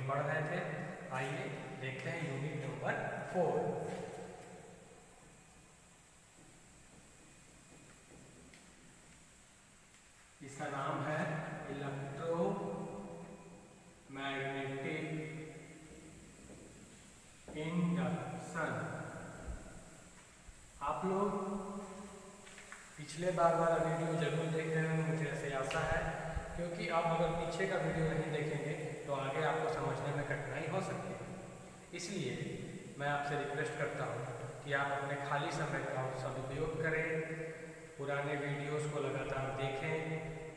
पढ़ रहे थे। आइए देखते हैं यूनिट नंबर 4। इसका नाम है इलेक्ट्रोमैग्नेटिक इंडक्शन। आप लोग पिछले बार वाला वीडियो जरूर देख रहे हैं, मुझे ऐसे आशा है, क्योंकि आप अगर पीछे का वीडियो नहीं देखेंगे तो आगे आपको समझने में कठिनाई हो सकती है। इसलिए मैं आपसे रिक्वेस्ट करता हूँ कि आप अपने खाली समय का सदुपयोग करें, पुराने वीडियोस को लगातार देखें,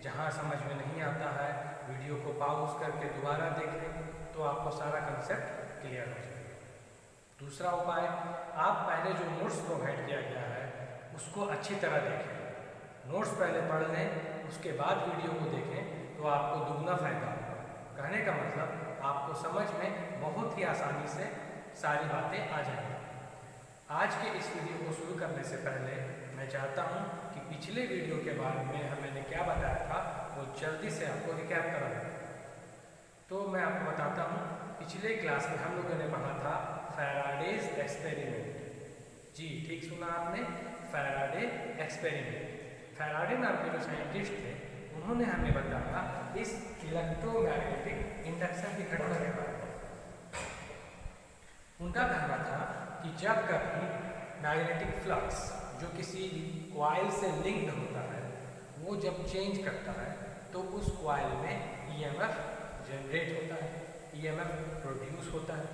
जहाँ समझ में नहीं आता है वीडियो को पॉज करके दोबारा देखें तो आपको सारा कंसेप्ट क्लियर हो जाएगा। दूसरा उपाय, आप पहले जो नोट्स प्रोवाइड किया गया है उसको अच्छी तरह देखें। नोट्स पहले पढ़ लें, उसके बाद वीडियो को देखें तो आपको दुगना फायदा होगा। कहने का मतलब आपको समझ में बहुत ही आसानी से सारी बातें आ जाएंगी। आज के इस वीडियो को शुरू करने से पहले मैं चाहता हूं कि पिछले वीडियो के बारे में मैंने क्या बताया था वो जल्दी से आपको रिकैप करा दूं। तो मैं आपको बताता हूं, पिछले क्लास में हम लोगों ने पढ़ा था फैराडेज एक्सपेरिमेंट। जी ठीक सुना आपने, फैराडे एक्सपेरिमेंट। फैराडे नाम के जो साइंटिस्ट थे उन्होंने हमें बताया इस इलेक्ट्रोमैग्नेटिक इंडक्शन की घटना के बारे में। उनका कहना था कि जब कभी मैग्नेटिक फ्लक्स जो किसी कॉइल से लिंक्ड होता है वो जब चेंज करता है तो उस कॉइल में ईएमएफ जनरेट होता है, ईएमएफ प्रोड्यूस होता है।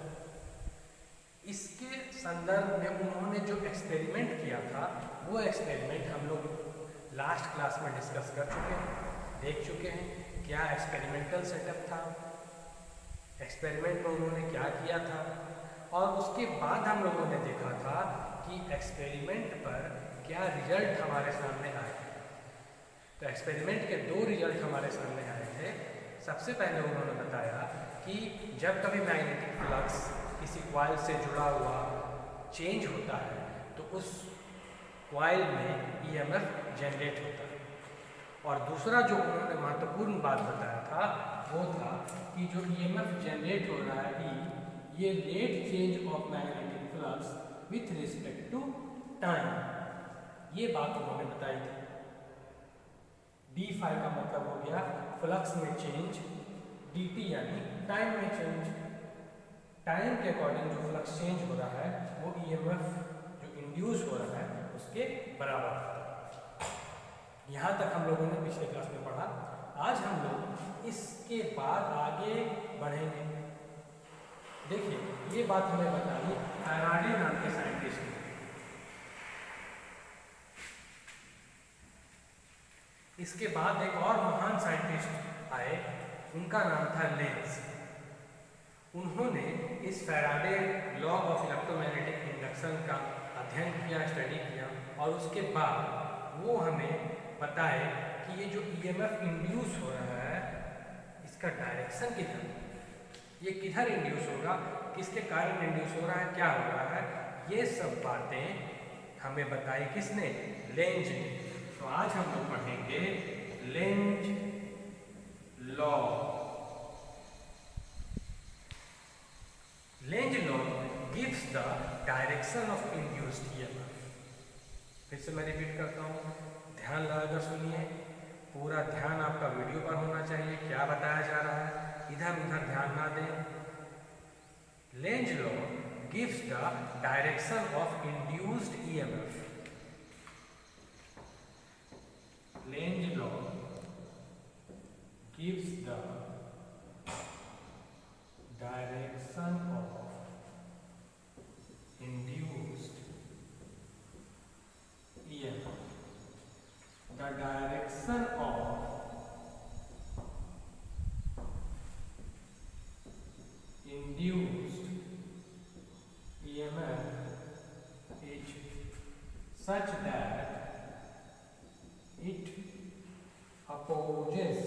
इसके संदर्भ में उन्होंने जो एक्सपेरिमेंट किया था वो एक्सपेरिमेंट हम लोग लास्ट क्लास में डिस्कस कर चुके हैं, देख चुके हैं क्या एक्सपेरिमेंटल सेटअप था, एक्सपेरिमेंट में उन्होंने क्या किया था, और उसके बाद हम लोगों ने देखा था कि एक्सपेरिमेंट पर क्या रिजल्ट हमारे सामने आए। तो एक्सपेरिमेंट के 2 रिजल्ट हमारे सामने आए थे। सबसे पहले उन्होंने बताया कि जब कभी मैग्नेटिक फ्लक्स किसी कॉइल से जुड़ा हुआ चेंज होता है तो उस कॉइल में ईएमएफ जनरेट होता है। और दूसरा जो उन्होंने महत्वपूर्ण बात बताया था वो था कि जो ईएमएफ जनरेट हो रहा है ये rate change of magnetic flux with respect to time, ये बात उन्होंने बताई थी। d5 का मतलब हो गया फ्लक्स में चेंज, dt यानी टाइम में चेंज। टाइम के अकॉर्डिंग जो फ्लक्स चेंज हो रहा है वो ईएमएफ जो इंड्यूस हो रहा है उसके बराबर होता है। यहाँ तक हम लोगों ने पिछले क्लास में पढ़ा। आज हम लोग इसके बाद आगे बढ़ेंगे। देखिए ये बात हमें बताई फैराडे नाम के साइंटिस्ट ने। इसके बाद एक और महान साइंटिस्ट आए, उनका नाम था लेंज। उन्होंने इस Faraday law of electromagnetic induction का अध्ययन किया, स्टडी किया, और उसके बाद वो हमें बताए कि ये जो ईएमएफ इंड्यूस हो रहा है इसका डायरेक्शन किधर, ये किधर इंड्यूस होगा, किसके कारण इंड्यूस हो रहा है, क्या हो रहा है, ये सब बातें हमें बताई किसने, लेंज ने। तो आज हम लोग पढ़ेंगे Lenz law. Lenz law gives the direction of induced EMF. फिर से मैं रिपीट करता हूँ, ध्यान लगाकर सुनिए, पूरा ध्यान आपका वीडियो पर होना चाहिए, क्या बताया जा रहा है, इधर उधर ध्यान ना दें। Lenz law gives the direction of induced EMF. Lenz law gives the direction of induced EMF. The direction of induced EMF is such that it opposes,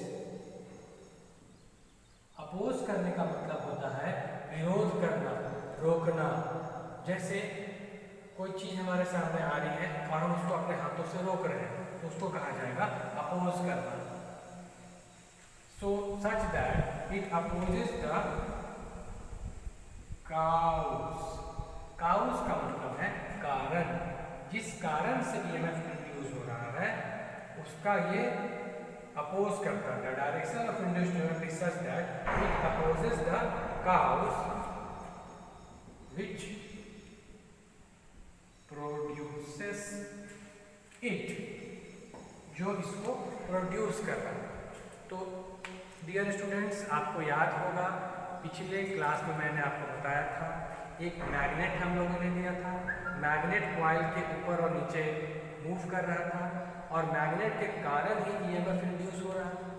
oppose करने का मतलब होता है विरोध करना, रोकना। जैसे कोई चीज हमारे सामने आ रही है और हम उसको अपने हाथों से रोक रहे हैं तो उसको कहा जाएगा अपोज करना। So such that it opposes the cause. Cause का मतलब है कारण। जिस कारण से ईएमएफ इंड्यूस हो रहा है उसका ये अपोज करता है। The direction of induced EMF is such that it opposes the cows which produces it, जो इसको प्रोड्यूस कर रहा है। तो डियर स्टूडेंट्स, आपको याद होगा पिछले क्लास में मैंने आपको बताया था एक मैग्नेट हम लोगों ने लिया था। मैग्नेट कॉइल के ऊपर और नीचे मूव कर रहा था और मैग्नेट के कारण ही ईएमएफ इंड्यूस हो रहा था।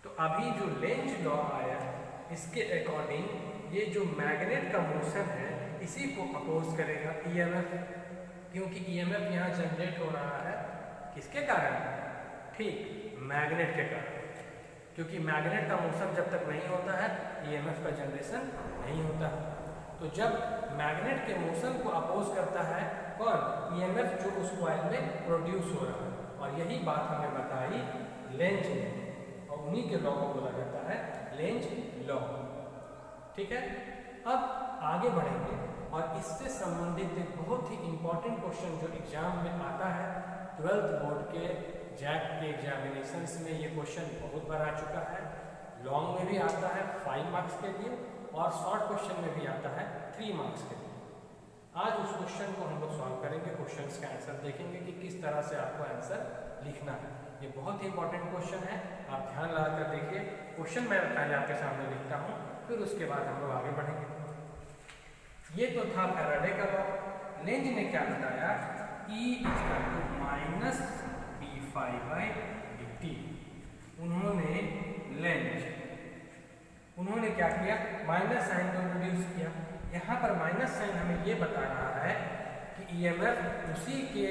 तो अभी जो लेंज लॉ आया इसके अकॉर्डिंग ये जो मैग्नेट का मोशन है इसी को अपोज करेगा ईएमएफ, क्योंकि ईएमएफ यहाँ जनरेट हो रहा है किसके कारण? ठीक, मैग्नेट के कारण। क्योंकि मैग्नेट का मोशन जब तक नहीं होता है ईएमएफ का जनरेशन नहीं होता। तो जब मैग्नेट के मोशन को अपोज करता है कौन? ईएमएफ, जो उस कॉइल में प्रोड्यूस हो रहा है। और यही बात हमें बताई लेंज ने, और उन्हीं के लॉ को बोला जाता है लेंज लॉ। ठीक है, अब आगे बढ़ेंगे और इससे संबंधित एक बहुत ही इंपॉर्टेंट क्वेश्चन जो एग्जाम में आता है 12th बोर्ड के जैक के एग्जामिनेशंस में, ये क्वेश्चन बहुत बार आ चुका है। लॉन्ग में भी आता है 5 मार्क्स के लिए और शॉर्ट क्वेश्चन में भी आता है 3 मार्क्स के लिए। आज उस क्वेश्चन को हम लोग सॉल्व करेंगे, क्वेश्चंस का आंसर देखेंगे कि किस तरह से आपको आंसर लिखना है। ये बहुत ही इंपॉर्टेंट क्वेश्चन है, आप ध्यान लगाकर देखिए। क्वेश्चन मैं पहले आपके सामने लिखता हूँ, फिर उसके बाद हम लोग आगे बढ़ेंगे। ये तो था फैराडे का लॉ। लेंज ने क्या बताया? E = -dφ/dt। उन्होंने क्या किया? माइनस साइन को इंट्रोड्यूस किया। यहाँ पर माइनस साइन हमें ये बता रहा है कि ईएमएफ उसी के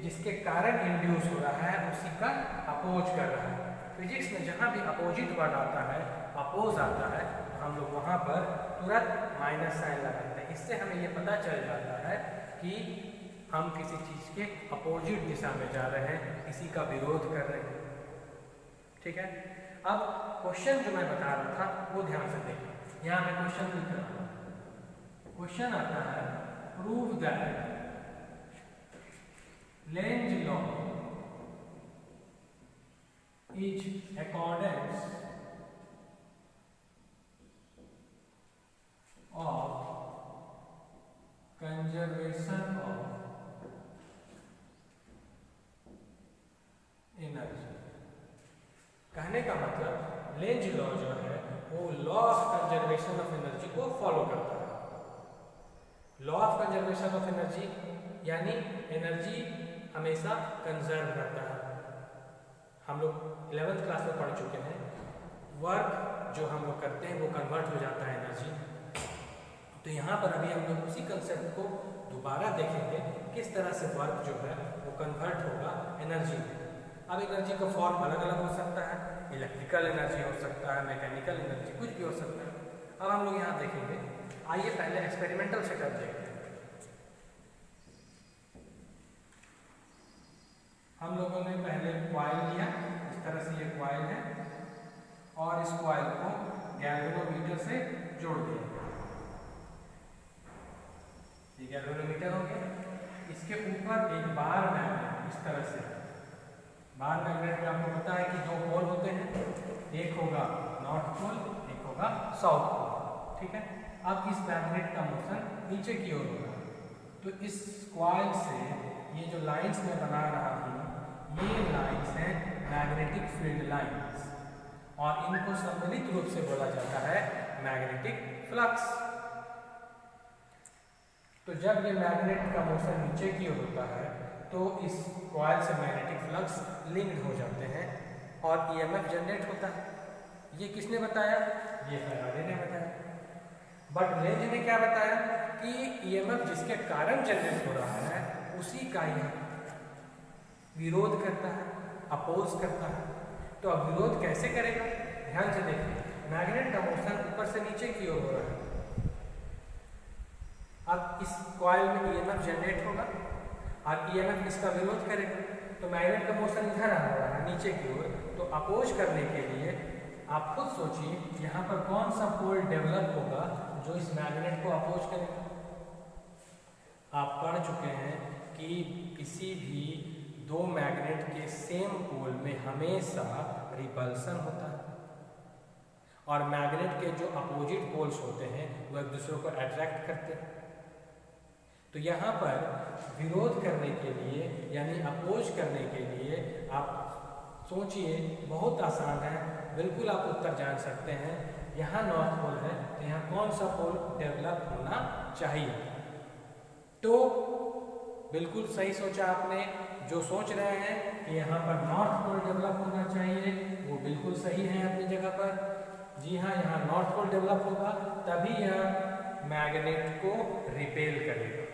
जिसके कारण इंड्यूस हो रहा है उसी का अपोज कर रहा है। फिजिक्स में जहाँ भी अपोजिट वर्ड आता है, अपोज आता है, तो हम लोग वहाँ पर तुरंत माइनस साइन लगाते हैं। इससे हमें ये पता चल जाता है कि हम किसी चीज़ के अपोजिट दिशा में जा रहे हैं, किसी का विरोध कर रहे हैं। ठीक है, अब क्वेश्चन जो मैं बता रहा था वो ध्यान से देखिए। यहाँ मैं क्वेश्चन लिख रहा हूँ। क्वेश्चन आता है prove that Lenz law is accordance of conservation of energy. कहने का मतलब लेंज लॉ जो है वो law of conservation of energy को फॉलो करता है। Law of conservation of energy यानी एनर्जी हमेशा कंजर्व करता है। हम लोग 11th क्लास में पढ़ चुके हैं, वर्क जो हम लोग करते हैं वो कन्वर्ट हो जाता है एनर्जी। तो यहाँ पर अभी हम लोग उसी कंसेप्ट को दोबारा देखेंगे, किस तरह से वर्क जो है वो कन्वर्ट होगा एनर्जी में। अब एनर्जी का फॉर्म अलग अलग हो सकता है, इलेक्ट्रिकल एनर्जी हो सकता है, मैकेनिकल एनर्जी, कुछ भी हो सकता है। अब हम लोग यहाँ देखेंगे। आइए पहले एक्सपेरिमेंटल सेटअप देखते हैं। हम लोगों ने पहले कॉइल लिया, इस तरह से ये कॉइल है और इस कॉइल को गैल्वेनोमीटर से जोड़ दिया। ये गैल्वेनोमीटर हो गया। इसके ऊपर एक बार मैग्नेट इस तरह से। बार मैग्नेट में आपको पता है कि 2 पोल होते हैं, एक होगा नॉर्थ पोल, एक होगा साउथ पोल। ठीक है, अब इस मैग्नेट का मोशन नीचे की ओर होगा। तो इस कॉइल से ये जो लाइंस मैं बना रहा हूँ, ये लाइंस हैं मैग्नेटिक फील्ड लाइंस, और इनको सम्मिलित रूप से बोला जाता है मैग्नेटिक फ्लक्स। तो जब ये मैग्नेट का मोशन नीचे की ओर होता है तो इस कॉइल से मैग्नेटिक फ्लक्स लिंक्ड हो जाते हैं और ईएमएफ जनरेट होता है। ये किसने बताया? ये फैराडे ने बताया। बट लेंज ने क्या बताया कि ईएमएफ जिसके कारण जनरेट हो रहा है उसी का यह विरोध करता है, अपोज करता है। तो अब विरोध कैसे करेगा? ध्यान से देखिए, मैग्नेट का मोशन ऊपर से नीचे की ओर हो रहा है। अब इस कॉइल में ईएमएफ जनरेट होगा और ईएमएफ इसका विरोध करेगा। तो मैग्नेट का मोशन इधर आ रहा है नीचे की ओर, तो अपोज करने के लिए आप खुद सोचिए यहाँ पर कौन सा पोल डेवलप होगा जो इस मैग्नेट को अपोज करेगा। आप पढ़ चुके हैं कि किसी भी दो मैग्नेट के सेम पोल में हमेशा रिपल्सन होता है और मैग्नेट के जो अपोजिट पोल्स होते हैं वो एक दूसरे को अट्रैक्ट करते हैं। तो यहाँ पर विरोध करने के लिए यानी अपोज करने के लिए आप सोचिए, बहुत आसान है, बिल्कुल आप उत्तर जान सकते हैं। यहाँ नॉर्थ पोल है तो यहाँ कौन सा पोल डेवलप होना चाहिए? तो बिल्कुल सही सोचा आपने। जो सोच रहे हैं कि यहाँ पर नॉर्थ पोल डेवलप होना चाहिए वो बिल्कुल सही है अपनी जगह पर। जी हाँ, यहाँ नॉर्थ पोल डेवलप होगा तभी यह मैग्नेट को रिपेल करेगा,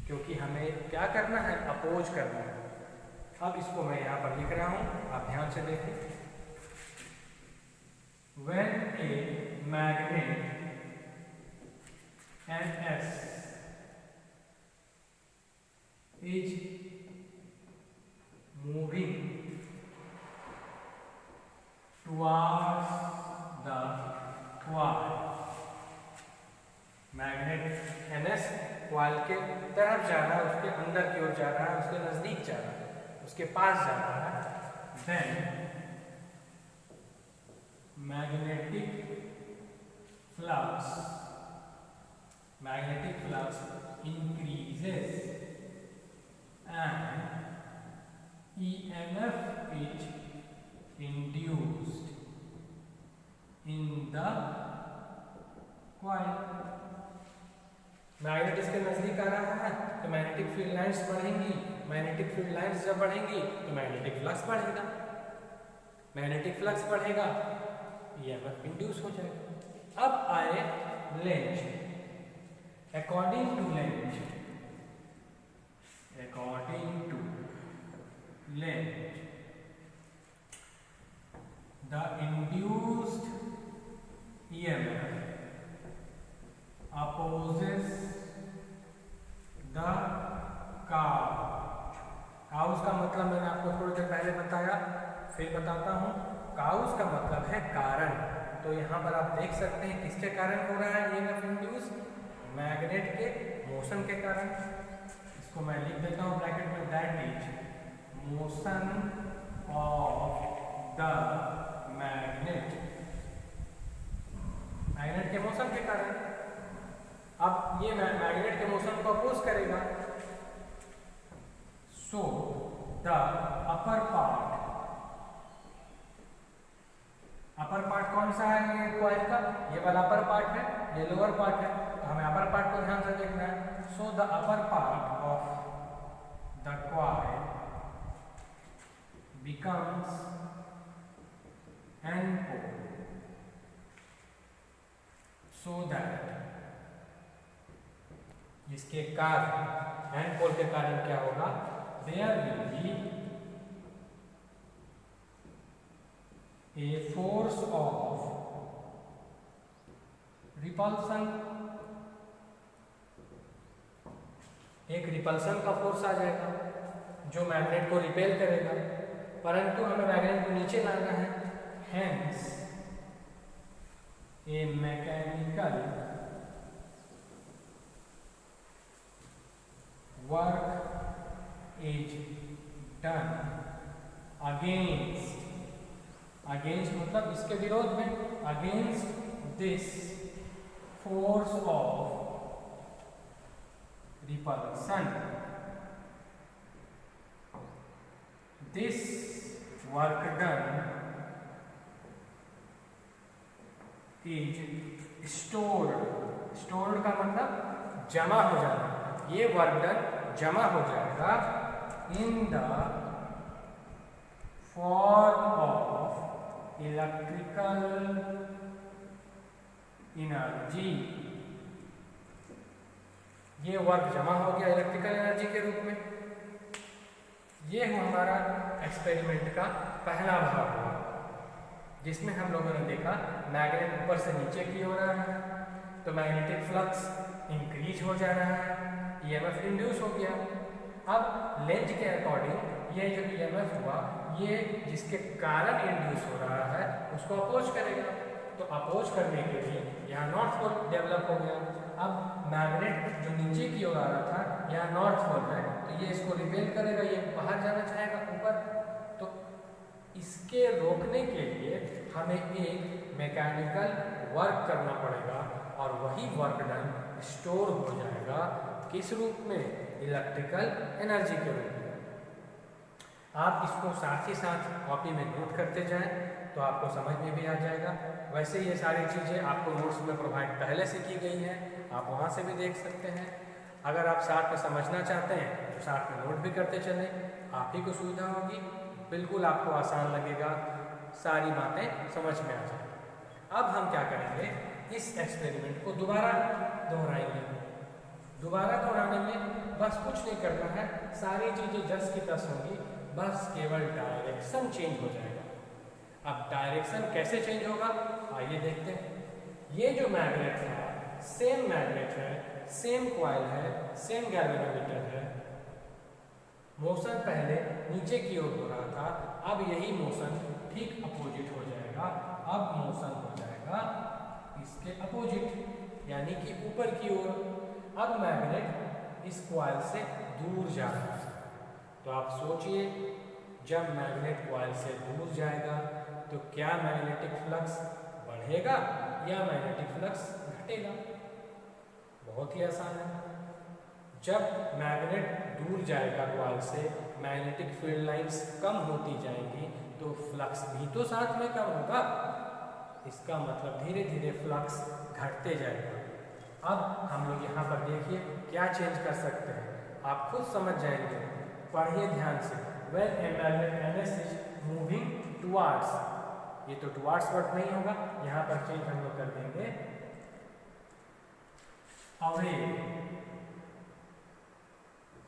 क्योंकि हमें क्या करना है? अपोज करना है। अब इसको मैं यहाँ पर लिख रहा हूँ, आप ध्यान से देखें। When a magnet NS is moving towards the coil, magnet NS coil के तरफ जा रहा है, उसके अंदर की ओर जा रहा है, उसके नजदीक जा रहा है, उसके पास जा रहा है, then magnetic flux increases and EMF is induced in the coil। Magnet इसके नजदीक आ रहा है तो मैग्नेटिक फील्ड लाइंस बढ़ेंगी, मैग्नेटिक फील्ड लाइंस जब बढ़ेंगी तो मैग्नेटिक फ्लक्स बढ़ेगा, मैग्नेटिक फ्लक्स बढ़ेगा, EMF इंड्यूस हो जाएगा। अब आए Lenz. According to Lenz, the induced EMF opposes the cause। Cause का मतलब मैंने आपको थोड़ी देर पहले बताया, फिर बताता हूँ। काउस का मतलब है कारण। तो यहाँ पर आप देख सकते हैं किसके कारण हो रहा है EMF इंड्यूस? मैग्नेट के मोशन के कारण। इसको मैं लिख देता हूँ ब्रैकेट में, that is motion of the magnet, magnet के मोशन के कारण। अब ये मैग्नेट के मोशन को अपोज करेगा, सो द अपर पार्ट कौन सा है ये कॉइल का? ये वाला अपर पार्ट है, ये लोअर पार्ट है, तो हमें अपर पार्ट को ध्यान से देखना है। So the upper part of the coil becomes N pole, so that, इसके कारण एन पोल के कारण क्या होगा? There will be a force of repulsion, एक रिपल्सन का फोर्स आ जाएगा जो मैग्नेट को रिपेल करेगा, परंतु हमें मैग्नेट को नीचे लाना है। Hence A mechanical work is done against मतलब इसके विरोध में, against this force of repulsion. This work done is stored का मतलब जमा हो जाना, ये वर्क डन जमा हो जाएगा in the form of electrical energy. ये वर्क जमा हो गया इलेक्ट्रिकल एनर्जी के रूप में। ये हमारा एक्सपेरिमेंट का पहला भाग हुआ, जिसमें हम लोगों ने देखा मैग्नेट ऊपर से नीचे की ओर आ रहा है तो मैग्नेटिक फ्लक्स इंक्रीज हो जा रहा है, EMF इंड्यूस हो गया। अब लेंज के अकॉर्डिंग ये जो EMF हुआ ये जिसके कारण इंड्यूस हो रहा है उसको अपोज करेगा। तो अपोज करने के लिए यहाँ नॉर्थ पोल डेवलप हो गया। अब मैग्नेट जो नीचे की ओर आ रहा था, यहाँ नॉर्थ पोल है, तो ये इसको रिपेल करेगा, ये बाहर जाना चाहेगा ऊपर। तो इसके रोकने के लिए हमें एक मैकेनिकल वर्क करना पड़ेगा, और वही वर्क डन स्टोर हो जाएगा किस रूप में? इलेक्ट्रिकल एनर्जी के रूप में। आप इसको साथ ही साथ कॉपी में नोट करते जाएं तो आपको समझ में भी आ जाएगा। वैसे ये सारी चीज़ें आपको नोट्स में प्रोवाइड पहले से की गई हैं, आप वहाँ से भी देख सकते हैं। अगर आप साथ में समझना चाहते हैं तो साथ में नोट भी करते चलें, आप ही को सुविधा होगी, बिल्कुल आपको आसान लगेगा, सारी बातें समझ में आ जाएंगी। अब हम क्या करेंगे, इस एक्सपेरिमेंट को दोबारा दोहराएंगे। दोबारा दोहराने में बस कुछ नहीं करना है, सारी चीज़ें जस की तस होंगी, बस केवल डायरेक्शन चेंज हो जाएगा। अब डायरेक्शन कैसे चेंज होगा, आइए देखते हैं। ये जो मैग्नेट है, सेम मैग्नेट है, सेम कॉइल है, सेम गैल्वेनोमीटर है। मोशन पहले नीचे की ओर हो रहा था, अब यही मोशन ठीक अपोजिट हो जाएगा। अब मोशन हो जाएगा इसके अपोजिट, यानी कि ऊपर की ओर। अब मैग्नेट इस कॉइल से दूर जा रहा है। तो आप सोचिए, जब मैग्नेट कॉइल से दूर जाएगा तो क्या मैग्नेटिक फ्लक्स बढ़ेगा या मैग्नेटिक फ्लक्स घटेगा? बहुत ही आसान है। जब मैग्नेट दूर जाएगा कॉइल से, मैग्नेटिक फील्ड लाइंस कम होती जाएंगी, तो फ्लक्स भी तो साथ में कम होगा। इसका मतलब धीरे धीरे फ्लक्स घटते जाएगा। अब हम लोग यहाँ पर देखिए क्या चेंज कर सकते हैं, आप खुद समझ जाएंगे, पढ़िए ध्यान से। When a magnet NS is moving towards, ये तो towards वर्ड नहीं होगा, यहाँ पर चेंज हम लोग कर देंगे away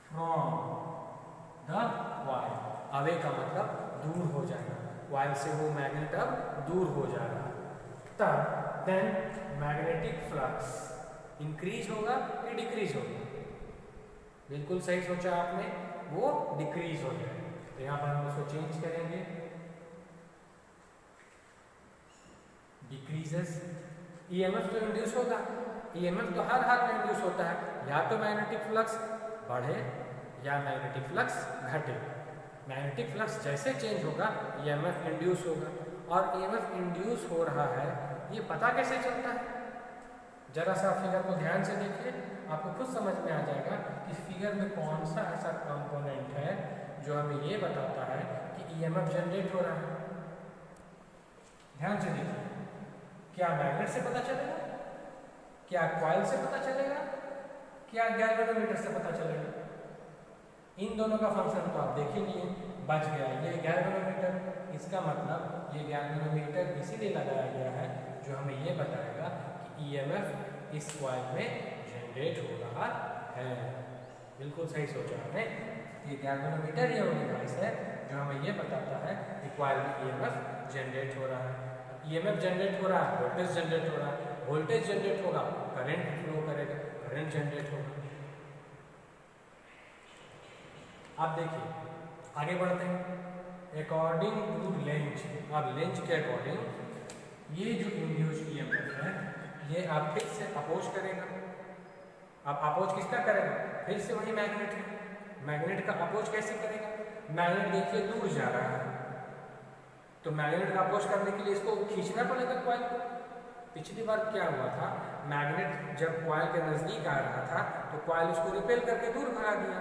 from the coil। away का मतलब दूर हो जाना, coil से वो मैग्नेट अब दूर हो जा रहा है। तब then magnetic flux इंक्रीज होगा कि डिक्रीज होगा? बिल्कुल सही सोचा आपने, वो डिक्रीज हो जाएगा। तो यहाँ पर हम उसको चेंज करेंगे, डिक्रीजेस। ईएमएफ तो इंड्यूस होगा, ईएमएफ तो हर हाल में इंड्यूस होता है, या तो मैग्नेटिक फ्लक्स बढ़े या मैग्नेटिक फ्लक्स घटे। मैग्नेटिक फ्लक्स जैसे चेंज होगा ईएमएफ इंड्यूस होगा, और ईएमएफ इंड्यूस हो रहा है ये पता कैसे चलता है? जरा सा फिगर को ध्यान से देखिए, आपको खुद समझ में आ जाएगा कि फिगर में कौन सा ऐसा कंपोनेंट है जो हमें ये बताता है कि ईएमएफ जनरेट हो रहा है। ध्यान से देखिए, क्या मैग्नेट से पता चलेगा, क्या कॉइल से पता चलेगा, क्या गैल्वेनोमीटर से पता चलेगा? इन दोनों का फंक्शन तो आप देख ही लिए, बच गया ये गैल्वेनोमीटर। इसका मतलब ये गैल्वेनोमीटर इसीलिए लगाया गया है जो हमें ये बताएगा कि ईएमएफ इस कॉइल में जनरेट हो रहा है। बिल्कुल सही सोचा आपने, ये गैल्वेनोमीटर ये वो डिवाइस है जो हमें ये बताता है कि कॉइल में ईएमएफ जनरेट हो रहा है। ईएमएफ जनरेट हो रहा है, वोल्टेज जनरेट हो रहा है, वोल्टेज जनरेट होगा, करंट फ्लो करेगा, करंट जनरेट होगा। आप देखिए आगे बढ़ते हैं। अकॉर्डिंग टू लेंज, अब लेंज के अकॉर्डिंग ये जो इंड्यूस ईएमएफ है ये आप फिर से अपोज करेगा। अब अपोज किसका करेगा? फिर से वही मैग्नेट है, मैग्नेट का अपोज कैसे करेगा? मैग्नेट देखिए दूर जा रहा है, तो मैग्नेट का अपोज करने के लिए इसको खींचना पड़ेगा कॉइल को। पिछली बार क्या हुआ था, मैग्नेट जब कॉइल के नजदीक आ रहा था तो कॉइल उसको रिपेल करके दूर भगा दिया।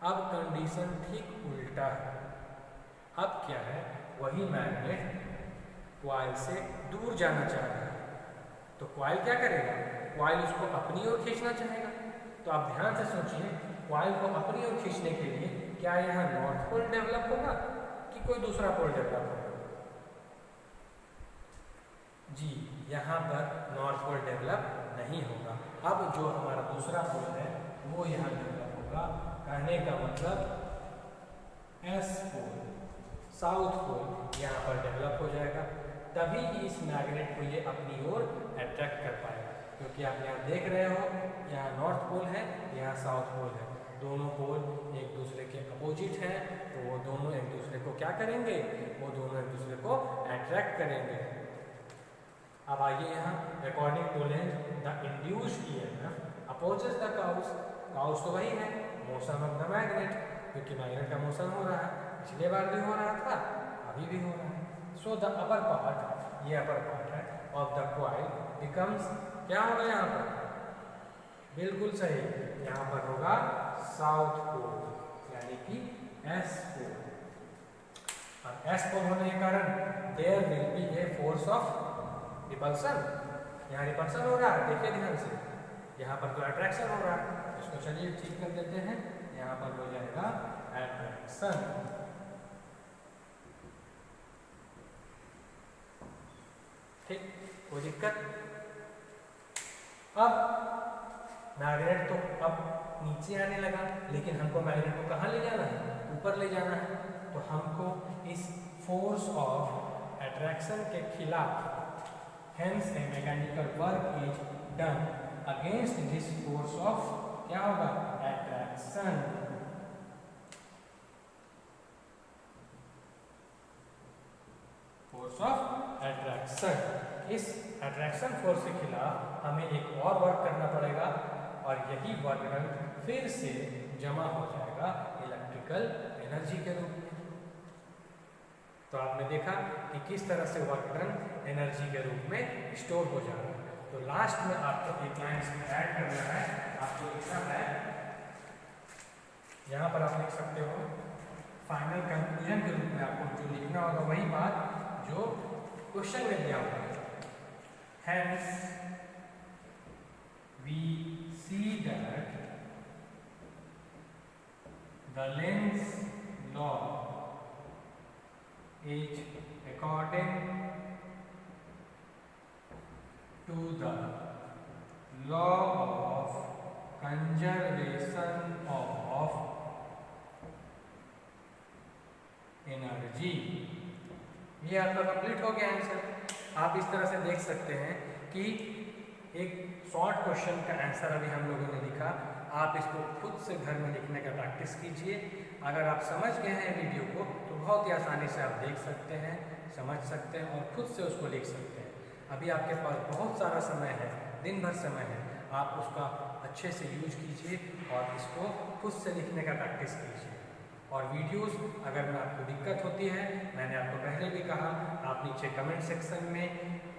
अब कंडीशन ठीक उल्टा है। अब क्या है, वही मैग्नेट कॉइल से दूर जाना चाह रहा है, तो कॉइल क्या करेगा? कॉइल उसको अपनी ओर खींचना चाहेगा। तो आप ध्यान से सोचिए, कॉइल को अपनी ओर खींचने के लिए क्या यहाँ नॉर्थ पोल डेवलप होगा कि कोई दूसरा पोल डेवलप होगा? जी, यहाँ पर नॉर्थ पोल डेवलप नहीं होगा। अब जो हमारा दूसरा पोल है वो यहाँ डेवलप होगा। कहने का मतलब एस पोल, साउथ पोल यहाँ पर डेवलप हो जाएगा। तभी इस मैग्नेट को ये अपनी ओर अट्रैक्ट कर पाएगा, क्योंकि आप यहाँ देख रहे हो, यहाँ नॉर्थ पोल है, यहाँ साउथ पोल है, दोनों पोल एक दूसरे के अपोजिट हैं, तो वो दोनों एक दूसरे को क्या करेंगे? वो दोनों एक दूसरे को अट्रैक्ट अट्रैक्ट करेंगे। अब आइए यहाँ, according to Lenz the induced EMF opposes the cause. Cause तो वही है, मोशन ऑफ द मैग्नेट, क्योंकि मैग्नेट का मोशन हो रहा है, पिछले बार भी हो रहा था, अभी भी हो रहा है। सो द अपर पार्ट, ये अपर पार्ट है ऑफ द कॉइल बिकम्स, क्या होगा यहाँ पर, बिल्कुल सही, यहाँ पर होगा साउथ पोल, यानी कि एस पोल। और एस पोल होने के कारण there will be a force of repulsion, यहाँ रिपल्सन हो रहा है, देखिए ध्यान से, यहाँ पर तो अट्रैक्शन हो रहा है, इसको चलिए ठीक कर देते हैं, यहाँ पर हो जाएगा अट्रैक्शन। ठीक, कोई दिक्कत? अब मैग्नेट तो अब नीचे आने लगा, लेकिन हमको मैग्नेट को कहाँ ले जाना है, ऊपर ले जाना है। तो हमको इस फोर्स ऑफ अट्रैक्शन के खिलाफ, hence A mechanical work is done against this force of, क्या होगा, अट्रैक्शन। फोर्स ऑफ अट्रैक्शन, इस अट्रैक्शन फोर्स के खिलाफ हमें एक और वर्क करना पड़ेगा, और यही वर्क डन फिर से जमा हो जाएगा इलेक्ट्रिकल एनर्जी के रूप में। तो आपने देखा कि किस तरह से वर्क डन एनर्जी के रूप में स्टोर हो जा रहा है। तो लास्ट में आपको एक लाइन इसमें ऐड करना है, आपको लिखना है, यहाँ पर आप लिख सकते हो फाइनल कंक्लूजन के रूप में, आपको जो लिखना होगा वही बात जो क्वेश्चन में दिया हुआ है। Hence we see that the Lenz's law is according to the law of conservation of energy। ये आपका कंप्लीट हो गया आंसर। आप इस तरह से देख सकते हैं कि एक शॉर्ट क्वेश्चन का आंसर अभी हम लोगों ने लिखा, आप इसको खुद से घर में लिखने का प्रैक्टिस कीजिए। अगर आप समझ गए हैं वीडियो को तो बहुत ही आसानी से आप देख सकते हैं, समझ सकते हैं और खुद से उसको लिख सकते हैं। अभी आपके पास बहुत सारा समय है, दिन भर समय है, आप उसका अच्छे से यूज कीजिए और इसको खुद से लिखने का प्रैक्टिस कीजिए। और वीडियोस अगर में आपको दिक्कत होती है, मैंने आपको पहले भी कहा, आप नीचे कमेंट सेक्शन में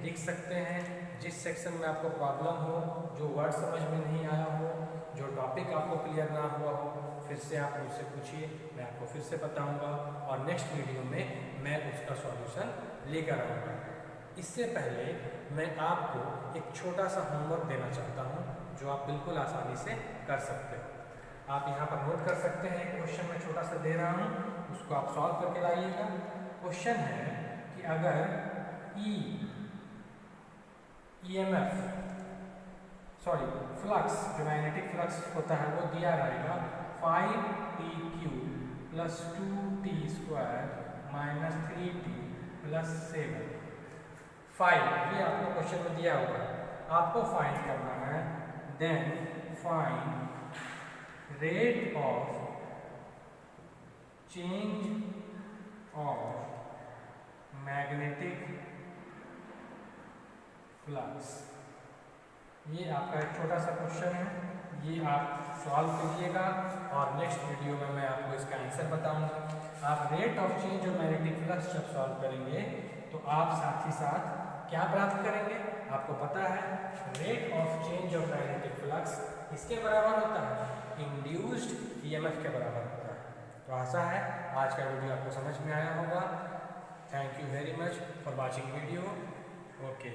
लिख सकते हैं। जिस सेक्शन में आपको प्रॉब्लम हो, जो वर्ड समझ में नहीं आया हो, जो टॉपिक आपको क्लियर ना हुआ हो, फिर से आप मुझसे पूछिए, मैं आपको फिर से बताऊंगा और नेक्स्ट वीडियो में मैं उसका सॉल्यूशन लेकर आऊँगा। इससे पहले मैं आपको एक छोटा सा होमवर्क देना चाहता हूँ जो आप बिल्कुल आसानी से कर सकते हो। आप यहाँ पर नोट कर सकते हैं, क्वेश्चन मैं छोटा सा दे रहा हूँ, उसको आप सॉल्व करके लाइएगा। क्वेश्चन है कि अगर फ्लक्स, जो मैग्नेटिक फ्लक्स होता है वो दिया रहेगा 5t³ + 2t² - 3t + 7। 5 ये आपको क्वेश्चन में दिया होगा, आपको फाइंड करना है। Then find rate of change of magnetic flux। ये आपका एक छोटा सा क्वेश्चन है, ये आप सॉल्व कीजिएगा और नेक्स्ट वीडियो में मैं आपको इसका आंसर बताऊंगा। आप rate of change of magnetic flux जब सॉल्व करेंगे तो आप साथ ही साथ क्या प्राप्त करेंगे, आपको पता है, rate of change of magnetic flux इसके बराबर होता है, इंड्यूस्ड ईएमएफ के बराबर होता है। तो आशा है आज का वीडियो आपको समझ में आया होगा। Thank you very much for watching video. Okay.